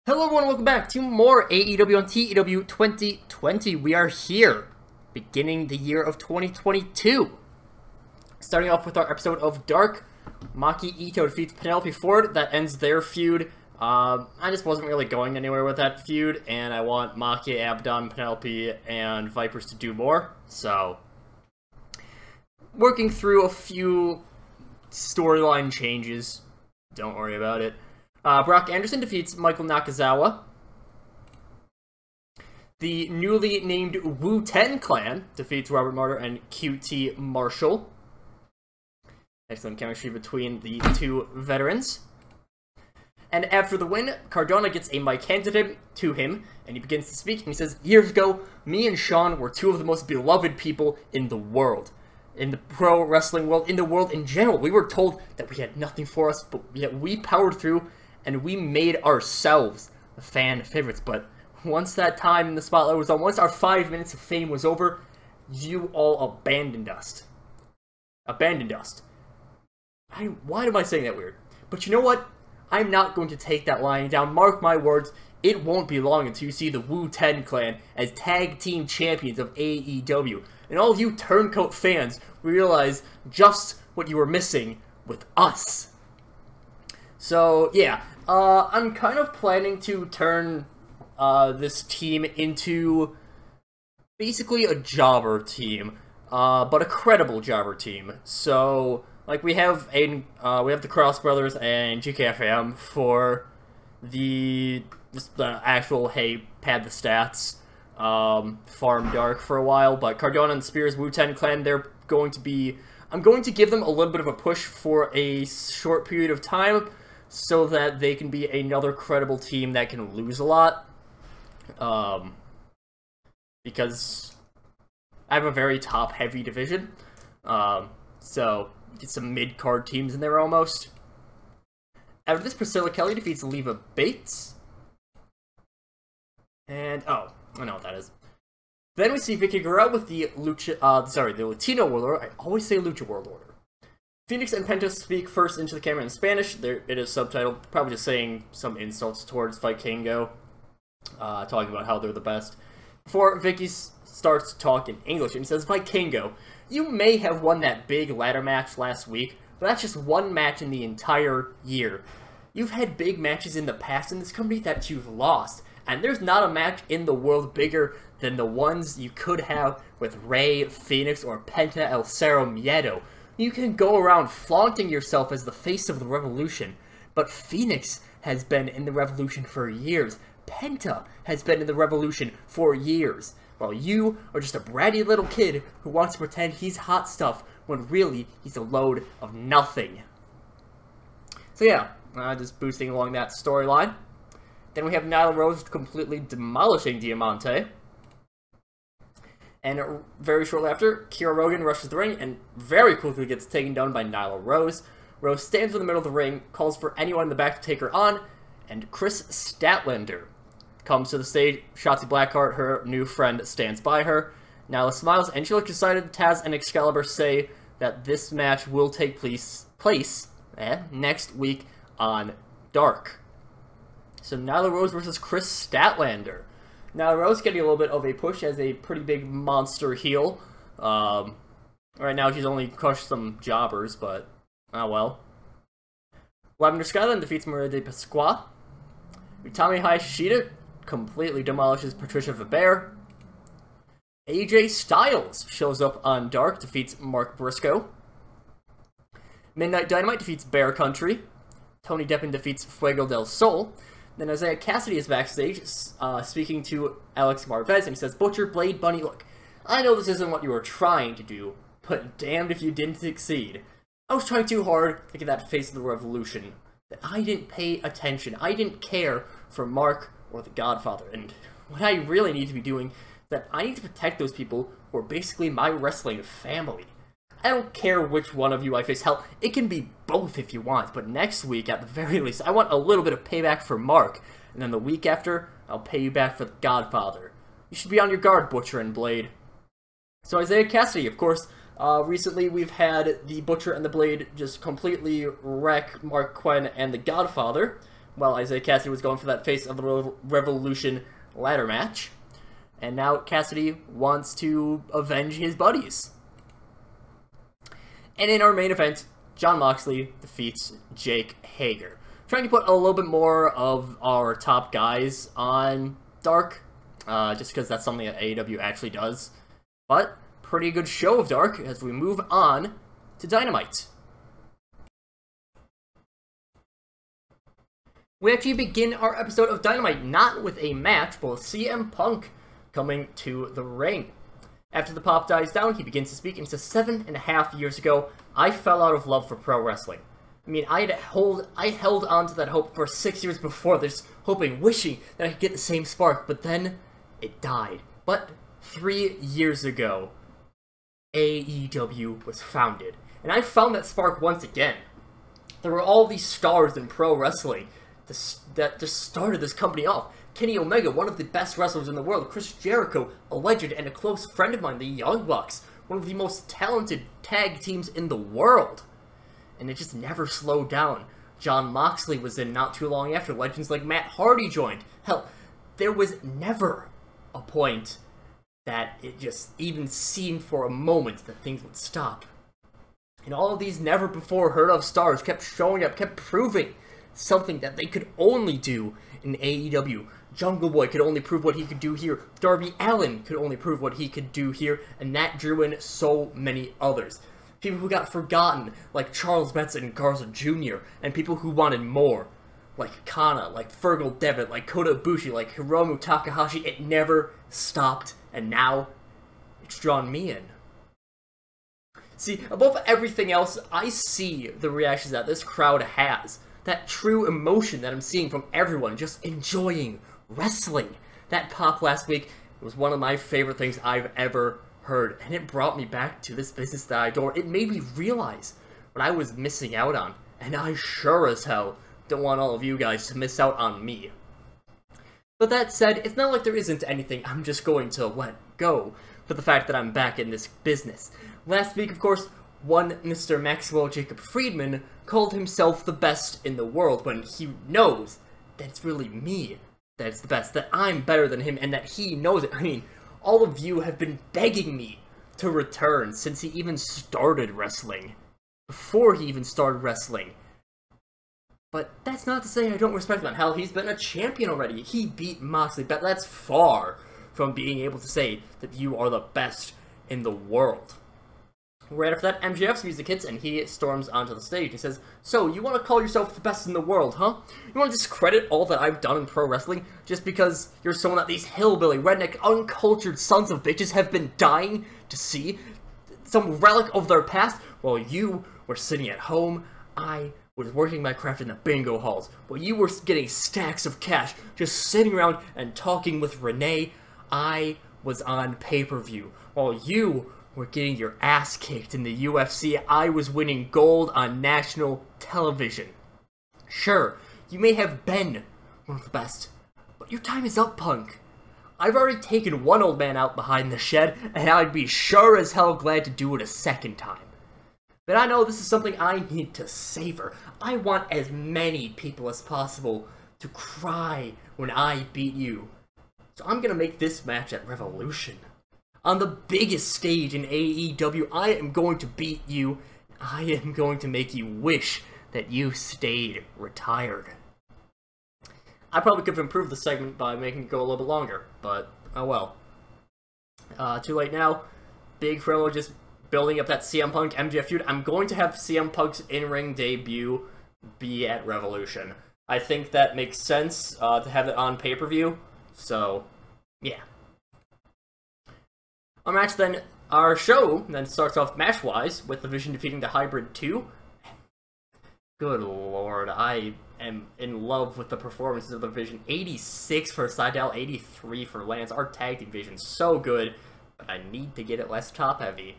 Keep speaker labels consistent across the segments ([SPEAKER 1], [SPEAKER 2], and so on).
[SPEAKER 1] Hello everyone, welcome back to more AEW on TEW 2020. We are here, beginning the year of 2022. Starting off with our episode of Dark, Maki Ito defeats Penelope Ford. That ends their feud. I just wasn't really going anywhere with that feud, and I want Maki, Abaddon, Penelope, and Vipers to do more. So, working through a few storyline changes. Don't worry about it. Brock Anderson defeats Michael Nakazawa. The newly named Wu10 Clan defeats Robert Martyr and QT Marshall. Excellent chemistry between the two veterans. And after the win, Cardona gets a mic handed to him, and he begins to speak, and he says, "Years ago, me and Sean were two of the most beloved people in the world. In the pro wrestling world, in the world in general. We were told that we had nothing for us, but yet we powered through, and we made ourselves the fan favorites. But once that time in the spotlight was on, once our 5 minutes of fame was over, you all abandoned us. Abandoned us." Why am I saying that weird? But you know what? I'm not going to take that lying down. Mark my words, it won't be long until you see the Wu10 Clan as tag team champions of AEW. And all of you turncoat fans realize just what you were missing with us. So, yeah. I'm kind of planning to turn this team into basically a jobber team, but a credible jobber team. So, like, we have the Cross Brothers and GKFM for the actual, hey, pad the stats, farm Dark for a while, but Cardona and Spears, Wu10 Clan, I'm going to give them a little bit of a push for a short period of time, so that they can be another credible team that can lose a lot. Because I have a very top-heavy division. So, get some mid-card teams in there almost. After this, Priscilla Kelly defeats Leva Bates. And, oh, I know what that is. Then we see Vicky Guerrero with the Latino Ruler. I always say Lucha World Order. Phoenix and Penta speak first into the camera in Spanish. It is subtitled, probably just saying some insults towards Vikingo, talking about how they're the best. Before Vicky starts to talk in English, and he says, "Vikingo, you may have won that big ladder match last week, but that's just one match in the entire year. You've had big matches in the past in this company that you've lost, and there's not a match in the world bigger than the ones you could have with Rey, Phoenix, or Penta El Cero Miedo. You can go around flaunting yourself as the face of the Revolution, but Phoenix has been in the Revolution for years. Penta has been in the Revolution for years, while you are just a bratty little kid who wants to pretend he's hot stuff when really he's a load of nothing." So yeah, just boosting along that storyline. Then we have Nyla Rose completely demolishing Diamante. And very shortly after, Kiera Rogan rushes the ring and very quickly gets taken down by Nyla Rose. Rose stands in the middle of the ring, calls for anyone in the back to take her on, and Chris Statlander comes to the stage. Shotzi Blackheart, her new friend, stands by her. Nyla smiles, and she looks excited. Taz and Excalibur say that this match will take place next week on Dark. So Nyla Rose versus Chris Statlander. Nyla Rose getting a little bit of a push as a pretty big monster heel. Right now she's only crushed some jobbers, but oh well. Lavender Skyline defeats Maria de Pasqua. Utami Hayashida completely demolishes Patricia Veber. AJ Styles shows up on Dark, defeats Mark Briscoe. Midnight Dynamite defeats Bear Country. Tony Deppen defeats Fuego del Sol. Then Isaiah Cassidy is backstage, speaking to Alex Marvez, and he says, "Butcher, Blade, Bunny, look, I know this isn't what you were trying to do, but damned if you didn't succeed. I was trying too hard to get that face of the Revolution. That I didn't pay attention. I didn't care for Mark or the Godfather, and what I really need to be doing is that I need to protect those people who are basically my wrestling family. I don't care which one of you I face. Hell, it can be both if you want, but next week, at the very least, I want a little bit of payback for Mark, and then the week after, I'll pay you back for the Godfather. You should be on your guard, Butcher and Blade." So Isaiah Cassidy, of course, Recently, we've had the Butcher and the Blade just completely wreck Mark Quinn and the Godfather. well, Isaiah Cassidy was going for that Face of the Revolution ladder match. And now Cassidy wants to avenge his buddies. And in our main event, Jon Moxley defeats Jake Hager. Trying to put a little bit more of our top guys on Dark, just because that's something that AEW actually does. But, pretty good show of Dark as we move on to Dynamite. We actually begin our episode of Dynamite not with a match, but with CM Punk coming to the ring. After the pop dies down, he begins to speak and says, 7.5 years ago, I fell out of love for pro wrestling. I mean, I held on to that hope for 6 years before this, hoping, wishing that I could get the same spark, but then it died. But 3 years ago, AEW was founded, and I found that spark once again. There were all these stars in pro wrestling that just started this company off. Kenny Omega, one of the best wrestlers in the world, Chris Jericho, a legend and a close friend of mine, the Young Bucks, one of the most talented tag teams in the world. And it just never slowed down. Jon Moxley was in not too long after. Legends like Matt Hardy joined. Hell, there was never a point that it just even seemed for a moment that things would stop. And all of these never before heard of stars kept showing up, kept proving something that they could only do in AEW. Jungle Boy could only prove what he could do here. Darby Allin could only prove what he could do here. And that drew in so many others. People who got forgotten, like Charles Benson and Garza Jr., and people who wanted more, like Kana, like Fergal Devitt, like Kota Ibushi, like Hiromu Takahashi. It never stopped, and now it's drawn me in. See, above everything else, I see the reactions that this crowd has. That true emotion that I'm seeing from everyone just enjoying wrestling. That pop last week was one of my favorite things I've ever heard, and it brought me back to this business that I adore. It made me realize what I was missing out on, and I sure as hell don't want all of you guys to miss out on me. But that said, it's not like there isn't anything I'm just going to let go for the fact that I'm back in this business. Last week, of course, one Mr. Maxwell Jacob Friedman called himself the best in the world when he knows that it's really me that's the best, that I'm better than him, and that he knows it. I mean, all of you have been begging me to return since he even started wrestling. Before he even started wrestling. But that's not to say I don't respect him. Hell, he's been a champion already. He beat Moxley, but that's far from being able to say that you are the best in the world. Right after that, MJF's music hits, and he storms onto the stage. He says, so, you want to call yourself the best in the world, huh? You want to discredit all that I've done in pro wrestling just because you're someone that these hillbilly, redneck, uncultured sons of bitches have been dying to see? Some relic of their past? While you were sitting at home, I was working my craft in the bingo halls. While you were getting stacks of cash, just sitting around and talking with Renee, I was on pay-per-view. While you were getting your ass kicked in the UFC, I was winning gold on national television. Sure, you may have been one of the best, but your time is up, Punk. I've already taken one old man out behind the shed, and I'd be sure as hell glad to do it a second time. But I know this is something I need to savor. I want as many people as possible to cry when I beat you. So I'm gonna make this match at Revolution. On the biggest stage in AEW, I am going to beat you. I am going to make you wish that you stayed retired. I probably could have improved the segment by making it go a little bit longer, but oh well. Too late now. Big promo just building up that CM Punk MJF feud. I'm going to have CM Punk's in-ring debut be at Revolution. I think that makes sense to have it on pay-per-view, so yeah. Our show then starts off match-wise with the Vision defeating the Hybrid 2. Good lord, I am in love with the performances of the Vision. 86 for Seidel, 83 for Lance. Our tag team division so good, but I need to get it less top-heavy.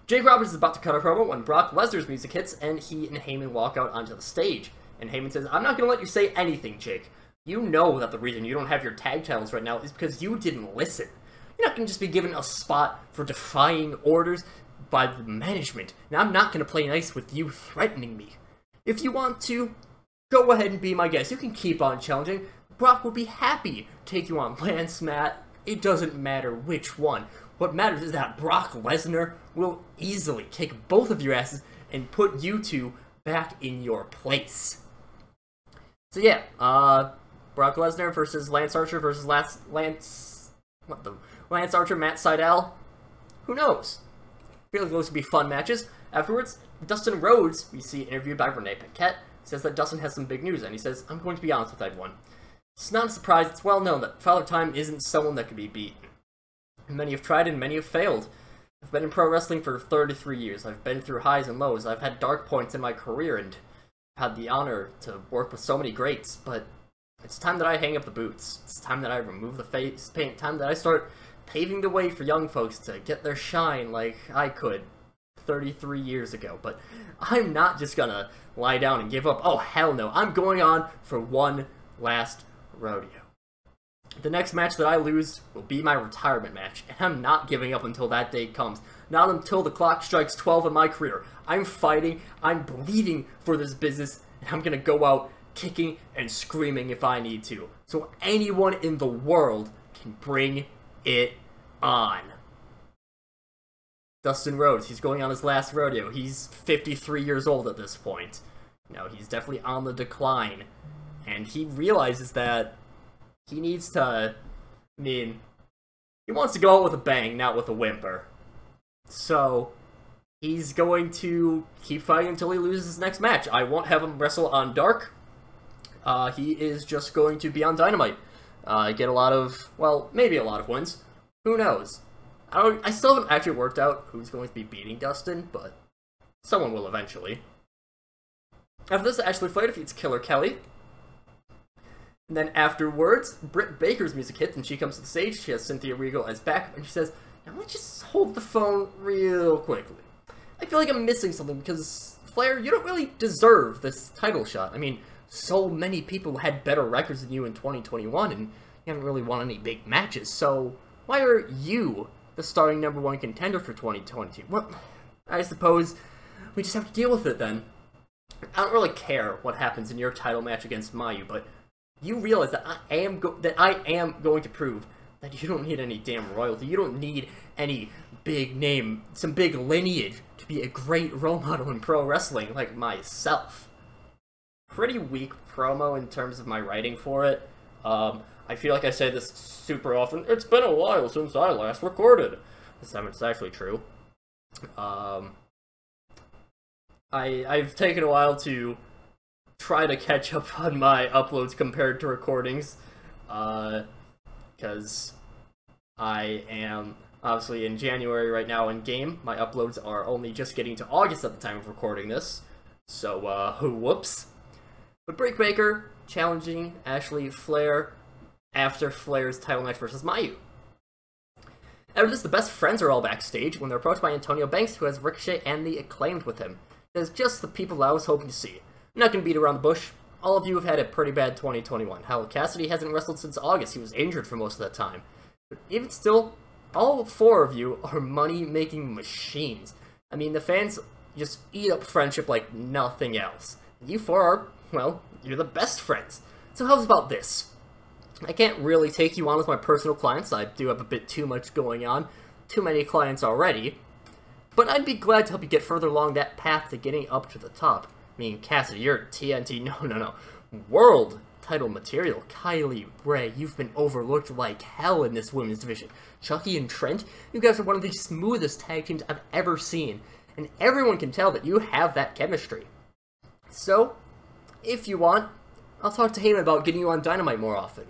[SPEAKER 1] Jake Roberts is about to cut a promo when Brock Lesnar's music hits, and he and Heyman walk out onto the stage. And Heyman says, I'm not going to let you say anything, Jake. You know that the reason you don't have your tag titles right now is because you didn't listen. You're not going to just be given a spot for defying orders by the management. Now, I'm not going to play nice with you threatening me. If you want to, go ahead and be my guest. You can keep on challenging. Brock will be happy to take you on Lance, Matt. It doesn't matter which one. What matters is that Brock Lesnar will easily kick both of your asses and put you two back in your place. So yeah, Brock Lesnar versus Lance Archer versus Lance Archer, Matt Sydal. Who knows? I feel like those would be fun matches. Afterwards, Dustin Rhodes, we see interviewed by Renee Paquette, says that Dustin has some big news, and he says, I'm going to be honest with everyone. It's not a surprise, it's well known that Father Time isn't someone that can be beaten. Many have tried and many have failed. I've been in pro wrestling for 33 years. I've been through highs and lows. I've had dark points in my career and had the honor to work with so many greats, but it's time that I hang up the boots. It's time that I remove the face paint. Time that I start paving the way for young folks to get their shine like I could 33 years ago. But I'm not just gonna lie down and give up. Oh, hell no. I'm going on for one last rodeo. The next match that I lose will be my retirement match, and I'm not giving up until that day comes. Not until the clock strikes 12 in my career. I'm fighting, I'm bleeding for this business, and I'm gonna go out kicking and screaming if I need to. So anyone in the world can bring it on. Dustin Rhodes, he's going on his last rodeo. He's 53 years old at this point. You know, he's definitely on the decline. And he realizes that he needs to, he wants to go out with a bang, not with a whimper. So, he's going to keep fighting until he loses his next match. I won't have him wrestle on Dark. He is just going to be on Dynamite. Get a lot of, well, maybe a lot of wins. Who knows? I still haven't actually worked out who's going to be beating Dustin, but someone will eventually. After this, Ashley Flair defeats Killer Kelly. And then afterwards, Britt Baker's music hits and she comes to the stage. She has Cynthia Regal as backup and she says, now let's just hold the phone real quickly. I feel like I'm missing something because, Flair, you don't really deserve this title shot. I mean, so many people had better records than you in 2021 and you haven't really won any big matches, so why are you the starting #1 contender for 2022? Well, I suppose we just have to deal with it then. I don't really care what happens in your title match against Mayu, but you realize that I am going to prove that you don't need any damn royalty. You don't need any big name, some big lineage to be a great role model in pro wrestling like myself. Pretty weak promo in terms of my writing for it. I feel like I say this super often. It's been a while since I last recorded. This time it's actually true. I've taken a while to try to catch up on my uploads compared to recordings, because I am obviously in January right now in game. My uploads are only just getting to August at the time of recording this, so whoops. But Britt Baker challenging Ashley Flair after Flair's title match versus Mayu. After this, the best friends are all backstage when they're approached by Antonio Banks, who has Ricochet and the Acclaimed with him. It's just the people I was hoping to see. I'm not going to beat around the bush. All of you have had a pretty bad 2021. Hell, Cassidy hasn't wrestled since August. He was injured for most of that time. But even still, all 4 of you are money-making machines. I mean, the fans just eat up friendship like nothing else. You 4 are, well, you're the best friends. So how's about this? I can't really take you on as my personal clients. I do have a bit too much going on. Too many clients already. But I'd be glad to help you get further along that path to getting up to the top. I mean, Cassidy, you're TNT, no. World title material. Kylie Ray, you've been overlooked like hell in this women's division. Chucky and Trent, you guys are one of the smoothest tag teams I've ever seen. And everyone can tell that you have that chemistry. So, if you want, I'll talk to Heyman about getting you on Dynamite more often.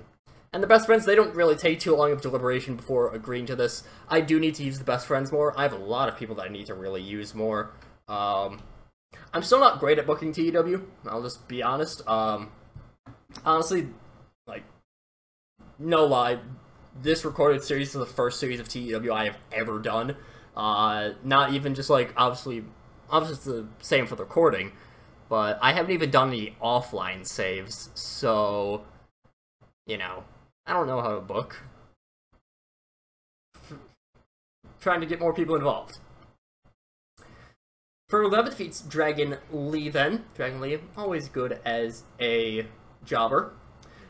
[SPEAKER 1] And the best friends, they don't really take too long of deliberation before agreeing to this. I do need to use the best friends more. I have a lot of people that I need to really use more. I'm still not great at booking TEW. I'll just be honest. Honestly, like, no lie, this recorded series is the first series of TEW I have ever done. Not even just like, obviously it's the same for the recording, but I haven't even done any offline saves, so, you know, I don't know how to book. Trying to get more people involved. For 11 defeats Dragon Lee then. Dragon Lee, always good as a jobber.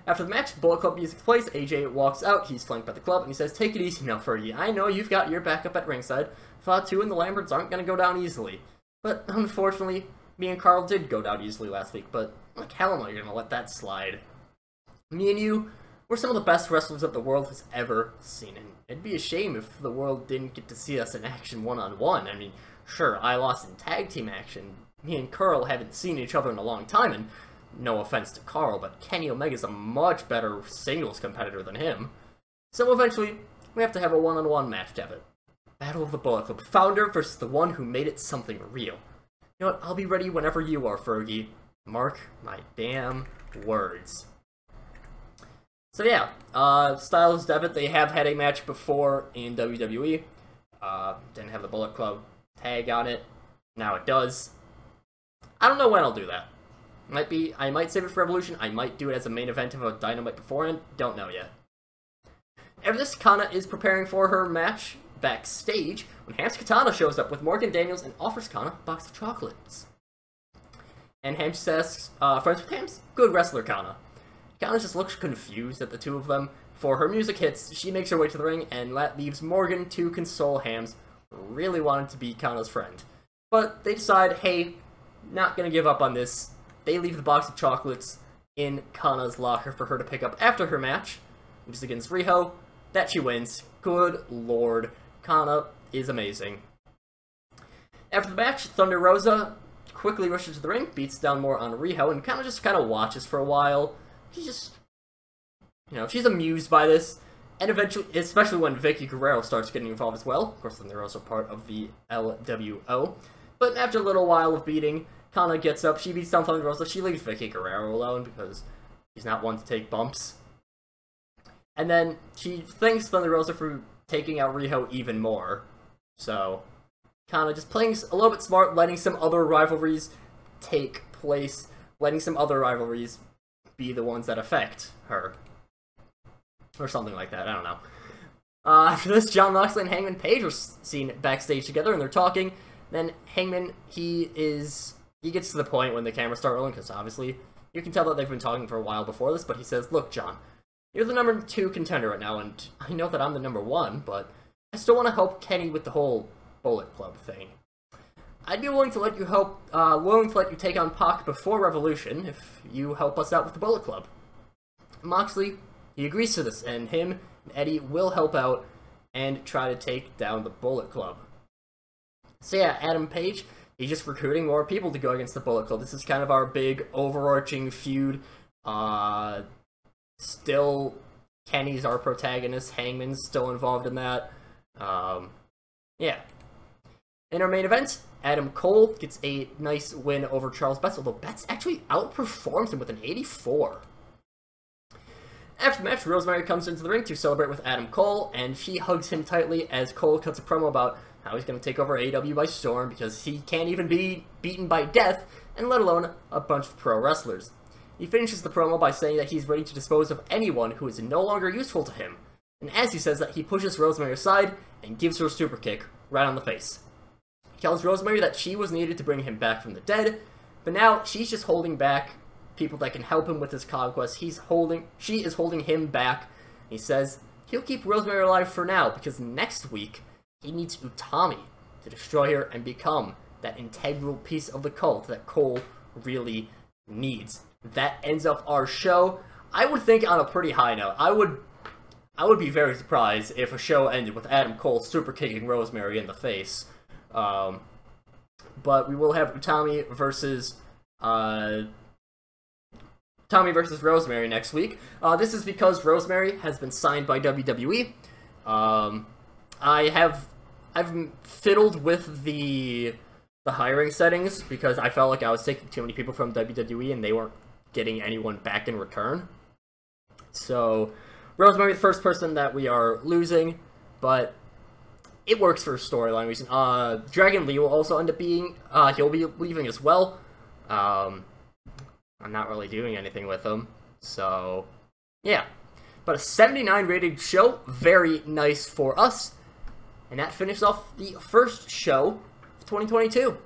[SPEAKER 1] After the match, Bullet Club music plays, AJ walks out, he's flanked by the club, and he says, "Take it easy now, Fergie. I know you've got your backup at ringside. Fatu and the Lamberts aren't going to go down easily." But unfortunately, me and Carl did go down easily last week, but like hell am I going to let that slide? Me and you, we're some of the best wrestlers that the world has ever seen, and it'd be a shame if the world didn't get to see us in action one-on-one. I mean, sure, I lost in tag team action. Me and Carl haven't seen each other in a long time, and no offense to Carl, but Kenny Omega's a much better singles competitor than him. So eventually, we have to have a one-on-one match to have it. Battle of the Bullet Club. Founder versus the one who made it something real. You know what? I'll be ready whenever you are, Fergie. Mark my damn words. So yeah, Styles Devitt, they have had a match before in WWE. Didn't have the Bullet Club tag on it. Now it does. I don't know when I'll do that. I might save it for Revolution. I might do it as a main event of a Dynamite beforehand. Don't know yet. After this, Kana is preparing for her match backstage when Hams Katana shows up with Morgan Daniels and offers Kana a box of chocolates. And Hams asks, friends with Hams? Good wrestler, Kana. Kana just looks confused at the two of them. Before her music hits, she makes her way to the ring, and that leaves Morgan to console Hams, who really wanted to be Kana's friend. But they decide, hey, not gonna give up on this. They leave the box of chocolates in Kana's locker for her to pick up after her match, which is against Riho. That she wins. Good lord. Kana is amazing. After the match, Thunder Rosa quickly rushes to the ring, beats down more on Riho, and Kana just kind of watches for a while. She's just, she's amused by this. And eventually, especially when Vicky Guerrero starts getting involved as well. Of course, Thunder Rosa part of the LWO. But after a little while of beating, Kana gets up, she beats down Thunder Rosa, she leaves Vicky Guerrero alone because she's not one to take bumps. And then she thanks Thunder Rosa for taking out Riho even more. So, Kana just playing a little bit smart, letting some other rivalries take place, letting some other rivalries be the ones that affect her. Or something like that, I don't know. After this, Jon Moxley and Hangman Page were seen backstage together, and they're talking. Then Hangman, he gets to the point when the cameras start rolling, because obviously, you can tell that they've been talking for a while before this, but he says, "Look, John, you're the number 2 contender right now, and I know that I'm the number 1, but I still want to help Kenny with the whole Bullet Club thing. I'd be willing to let you take on Pac before Revolution if you help us out with the Bullet Club." Moxley, he agrees to this, and him and Eddie will help out and try to take down the Bullet Club. So yeah, Adam Page, he's just recruiting more people to go against the Bullet Club. This is kind of our big overarching feud. Still, Kenny's our protagonist. Hangman's still involved in that. Yeah. In our main event, Adam Cole gets a nice win over Charles Betts, although Betts actually outperforms him with an 84. After the match, Rosemary comes into the ring to celebrate with Adam Cole, and she hugs him tightly as Cole cuts a promo about how he's going to take over AEW by storm because he can't even be beaten by death, and let alone a bunch of pro wrestlers. He finishes the promo by saying that he's ready to dispose of anyone who is no longer useful to him, and as he says that, he pushes Rosemary aside and gives her a super kick right on the face. He tells Rosemary that she was needed to bring him back from the dead, but now she's just holding back people that can help him with his conquest. She is holding him back. He says he'll keep Rosemary alive for now because next week he needs Utami to destroy her and become that integral piece of the cult that Cole really needs. That ends up our show. I would think on a pretty high note. I would be very surprised if a show ended with Adam Cole super kicking Rosemary in the face. But we will have Utami versus Rosemary next week. This is because Rosemary has been signed by WWE. I've fiddled with the hiring settings because I felt like I was taking too many people from WWE and they weren't getting anyone back in return. So Rosemary, the first person that we are losing, but it works for storyline reason. Dragon Lee will also end up being, he'll be leaving as well. I'm not really doing anything with him, so yeah. But a 79 rated show, very nice for us. And that finished off the first show of 2022.